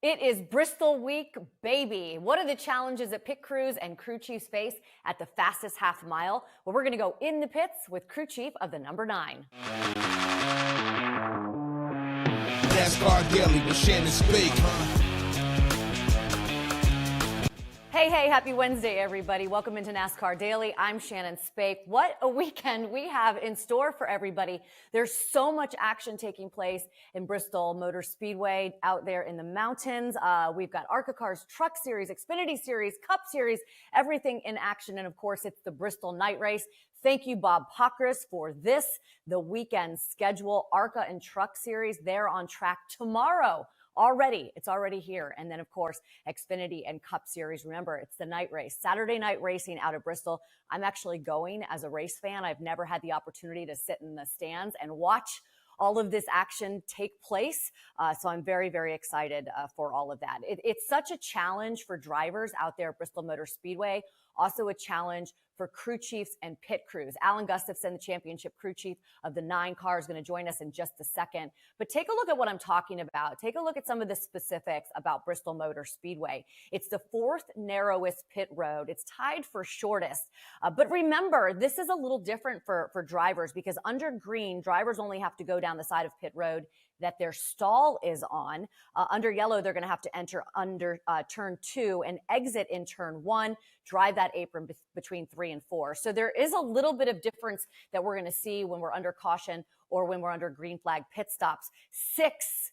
It is Bristol week, baby. What are the challenges that pit crews and crew chiefs face at the fastest half mile? Well, we're going to go in the pits with crew chief of the number 9. NASCAR Daily with Shannon Spake. Hey, happy Wednesday, everybody. Welcome into NASCAR Daily. I'm Shannon Spake. What a weekend we have in store for everybody. There's so much action taking place in Bristol Motor Speedway out there in the mountains. We've got ARCA Cars, Truck Series, Xfinity Series, Cup Series, everything in action. And of course, it's the Bristol Night Race. Thank you, Bob Pockris, for the weekend schedule. ARCA and Truck Series, they're on track tomorrow. It's already here. And then, of course, Xfinity and Cup Series. Remember, it's the night race, Saturday night racing out of Bristol. I'm actually going as a race fan. I've never had the opportunity to sit in the stands and watch all of this action take place. So I'm very, very excited for all of that. It's such a challenge for drivers out there at Bristol Motor Speedway. Also a challenge for crew chiefs and pit crews. Alan Gustafson, the championship crew chief of the 9 car, is going to join us in just a second. But take a look at what I'm talking about. Take a look at some of the specifics about Bristol Motor Speedway. It's the 4th narrowest pit road. It's tied for shortest. But remember, this is a little different for drivers because under green, drivers only have to go down the side of pit road that their stall is on. Under yellow, they're going to have to enter under turn 2 and exit in turn 1, drive that apron between 3 and 4. So there is a little bit of difference that we're going to see when we're under caution or when we're under green flag pit stops. Six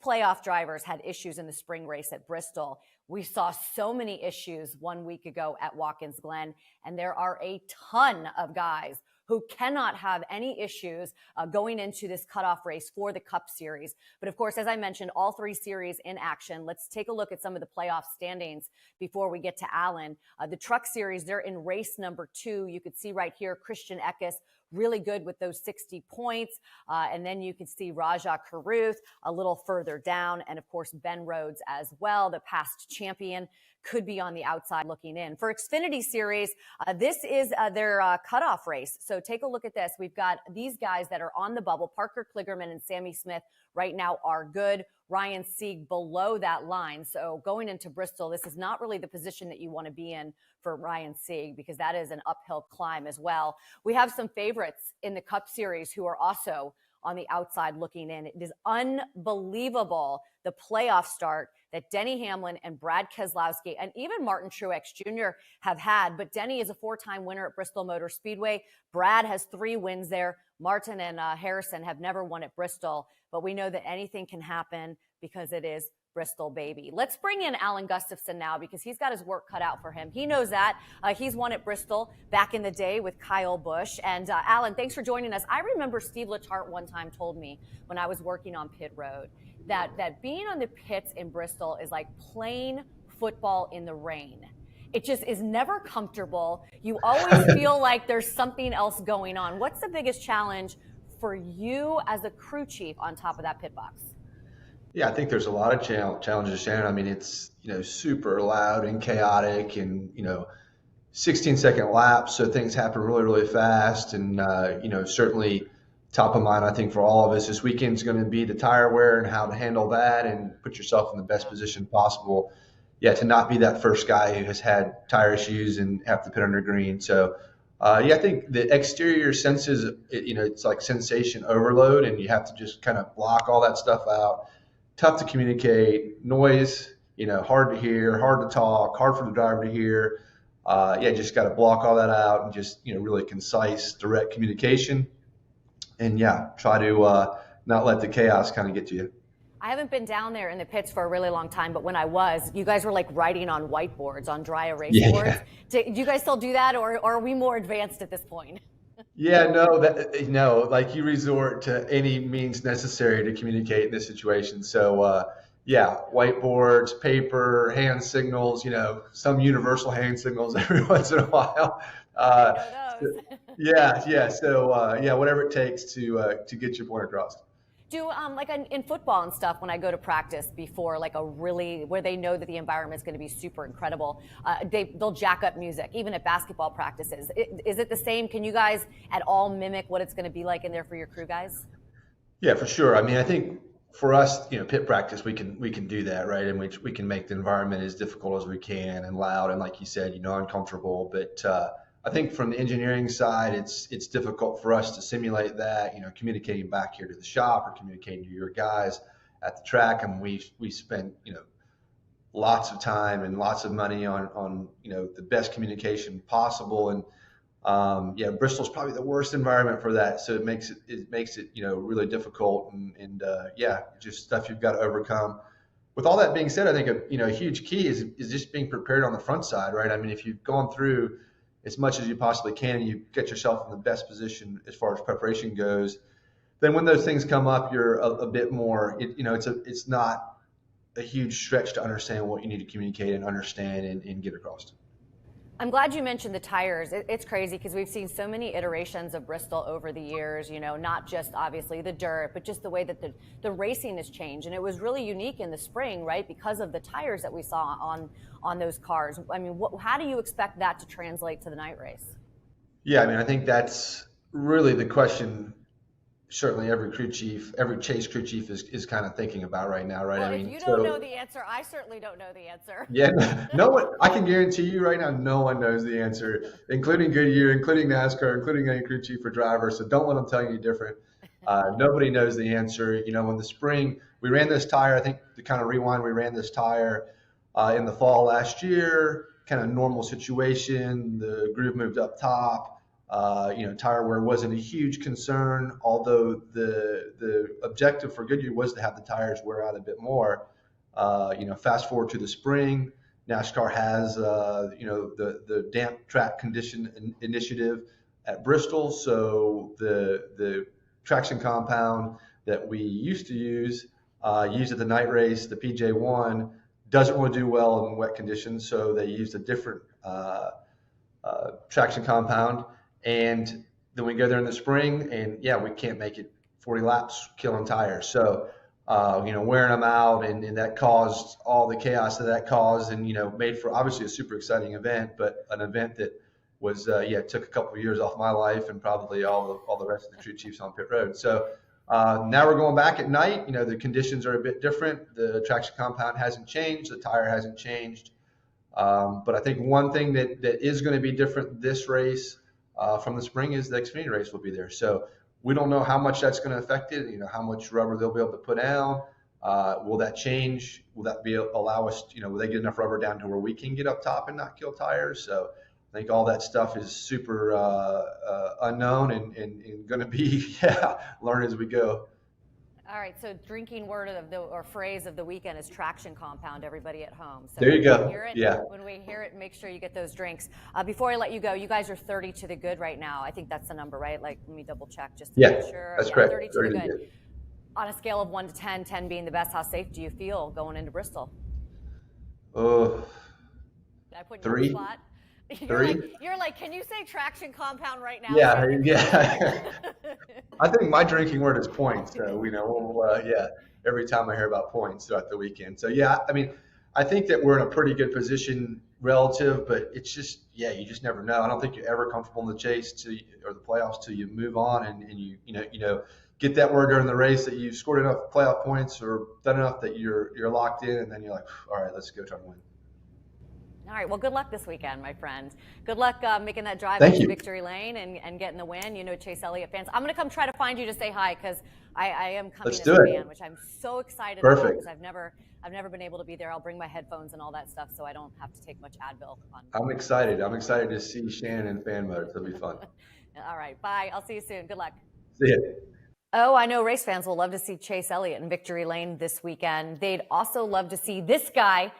playoff drivers had issues in the spring race at Bristol. We saw so many issues 1 week ago at Watkins Glen, and there are a ton of guys who cannot have any issues going into this cutoff race for the Cup Series. But of course, as I mentioned, all 3 series in action. Let's take a look at some of the playoff standings before we get to Alan. The Truck Series, they're in race number 2. You could see right here, Christian Eckes, really good with those 60 points. And then you can see Rajah Caruth a little further down. And of course, Ben Rhodes as well, the past champion, could be on the outside looking in. For Xfinity Series, this is their cutoff race. So take a look at this. We've got these guys that are on the bubble. Parker Kligerman and Sammy Smith right now are good. Ryan Sieg below that line. So going into Bristol, this is not really the position that you want to be in for Ryan Sieg because that is an uphill climb as well. We have some favorites in the Cup Series who are also on the outside looking in. It is unbelievable, the playoff start that Denny Hamlin and Brad Keselowski and even Martin Truex Jr. have had. But Denny is a 4-time winner at Bristol Motor Speedway. Brad has 3 wins there. Martin and Harrison have never won at Bristol. But we know that anything can happen because it is Bristol, baby. Let's bring in Alan Gustafson now because he's got his work cut out for him. He knows that. He's won at Bristol back in the day with Kyle Busch. And Alan, thanks for joining us. I remember Steve Letarte one time told me when I was working on pit road that being on the pits in Bristol is like playing football in the rain. It just is never comfortable. You always feel like there's something else going on. What's the biggest challenge for you as a crew chief on top of that pit box? Yeah, I think there's a lot of challenges, Shannon. I mean, it's, super loud and chaotic and, 16-second laps. So things happen really, really fast. And, certainly top of mind, I think, for all of us this weekend is going to be the tire wear and how to handle that and put yourself in the best position possible. Yeah, to not be that first guy who has had tire issues and have to pit under green. So, I think the exterior senses, it's like sensation overload and you have to just kind of block all that stuff out. Tough to communicate, noise, hard to hear, hard to talk, hard for the driver to hear. Just got to block all that out and just, really concise, direct communication. And try to not let the chaos kind of get to you. I haven't been down there in the pits for a really long time, but when I was, you guys were like writing on whiteboards, on dry erase boards. Do you guys still do that, or are we more advanced at this point? Yeah, no, like you resort to any means necessary to communicate in this situation. So, whiteboards, paper, hand signals, some universal hand signals every once in a while. So, whatever it takes to get your point across. Do like in football and stuff, when I go to practice before like where they know that the environment's going to be super incredible, they'll jack up music even at basketball practices. Is it the same? Can you guys at all mimic what it's going to be like in there for your crew guys? Yeah, for sure. I mean, I think for us, pit practice, we can do that, right? And we can make the environment as difficult as we can and loud and, like you said, uncomfortable. But I think from the engineering side, it's difficult for us to simulate that, communicating back here to the shop or communicating to your guys at the track. And we spent, lots of time and lots of money on the best communication possible. And Bristol's probably the worst environment for that. So it makes it really difficult and just stuff you've got to overcome. With all that being said, I think a huge key is just being prepared on the front side, right? I mean, if you've gone through as much as you possibly can, you get yourself in the best position as far as preparation goes, then when those things come up, you're a bit more, it's not a huge stretch to understand what you need to communicate and understand and get across. I'm glad you mentioned the tires. It's crazy because we've seen so many iterations of Bristol over the years, not just obviously the dirt, but just the way that the racing has changed. And it was really unique in the spring, right, because of the tires that we saw on those cars. I mean, how do you expect that to translate to the night race? Yeah, I mean, I think that's really the question. Certainly every chase crew chief is kind of thinking about right now, right? Well, I mean, if you don't know the answer, I certainly don't know the answer. Yeah, no one, I can guarantee you right now, no one knows the answer, including Goodyear, including NASCAR, including any crew chief or driver. So don't let them tell you different. Nobody knows the answer. In the spring, we ran this tire, I think to kind of rewind, we ran this tire in the fall last year, kind of normal situation. The groove moved up top. Tire wear wasn't a huge concern, although the objective for Goodyear was to have the tires wear out a bit more. Fast forward to the spring, NASCAR has the damp track condition initiative at Bristol, so the traction compound that we used to use at the night race, the PJ1, doesn't really do well in wet conditions, so they used a different traction compound. And then we go there in the spring, and we can't make it 40 laps, killing tires. So, wearing them out, and that caused all the chaos that caused, and made for obviously a super exciting event, but an event that was took a couple of years off my life and probably all the rest of the crew chiefs on pit road. So now we're going back at night. The conditions are a bit different. The traction compound hasn't changed. The tire hasn't changed. But I think one thing that is going to be different this race from the spring is the Xfinity race will be there. So we don't know how much that's going to affect it, how much rubber they'll be able to put down. Will that change? Will that allow us, will they get enough rubber down to where we can get up top and not kill tires? So I think all that stuff is super unknown and going to be, learn as we go. All right, so drinking word or phrase of the weekend is traction compound, everybody at home. So there you go. When we hear it, make sure you get those drinks. Before I let you go, you guys are 30 to the good right now. I think that's the number, right? Like, let me double check just to make sure. That's correct. 30 to the good. On a scale of 1 to 10, 10 being the best, how safe do you feel going into Bristol? Oh, Did I put you 3. on the spot? 3. You're like, can you say traction compound right now? Yeah. I think my drinking word is points. So every time I hear about points throughout the weekend. So I mean, I think that we're in a pretty good position relative, but it's just you just never know. I don't think you're ever comfortable in the chase or the playoffs till you move on and you get that word during the race that you've scored enough playoff points or done enough that you're locked in, and then you're like, all right, let's go try to win. All right, well, good luck this weekend, my friend. Good luck making that drive to victory lane and getting the win. Chase Elliott fans. I'm going to come try to find you to say hi because I am coming as a fan, which I'm so excited about because I've never been able to be there. I'll bring my headphones and all that stuff so I don't have to take much Advil. I'm excited. I'm excited to see Shannon in fan mode. It'll be fun. All right, bye. I'll see you soon. Good luck. See you. Oh, I know race fans will love to see Chase Elliott in victory lane this weekend. They'd also love to see this guy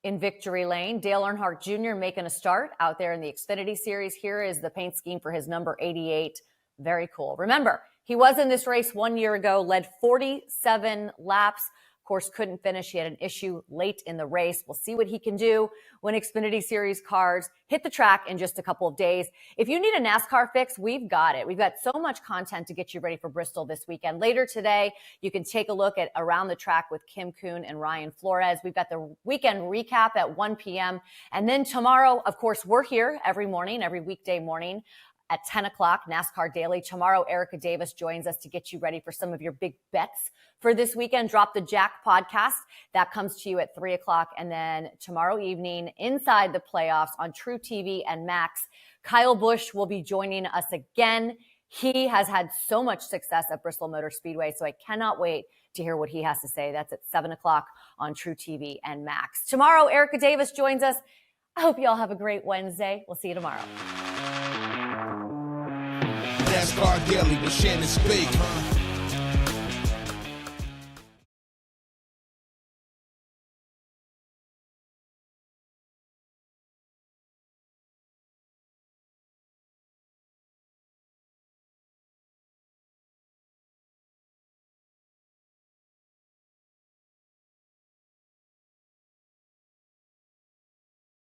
in victory lane, Dale Earnhardt Jr. making a start out there in the Xfinity Series. Here is the paint scheme for his number 88. Very cool. Remember, he was in this race 1 year ago, led 47 laps. Of course, couldn't finish. He had an issue late in the race. We'll see what he can do when Xfinity Series cars hit the track in just a couple of days. If you need a NASCAR fix, we've got it. We've got so much content to get you ready for Bristol this weekend. Later today, you can take a look at Around the Track with Kim Kuhn and Ryan Flores. We've got the weekend recap at 1 p.m. And then tomorrow, of course, we're here every morning, every weekday morning. at 10 o'clock, NASCAR Daily. Tomorrow, Erica Davis joins us to get you ready for some of your big bets for this weekend. Drop the Jack podcast. That comes to you at 3 o'clock. And then tomorrow evening, Inside the Playoffs on True TV and Max, Kyle Busch will be joining us again. He has had so much success at Bristol Motor Speedway, so I cannot wait to hear what he has to say. That's at 7 o'clock on True TV and Max. Tomorrow, Erica Davis joins us. I hope you all have a great Wednesday. We'll see you tomorrow. NASCAR Daily with Shannon Spake.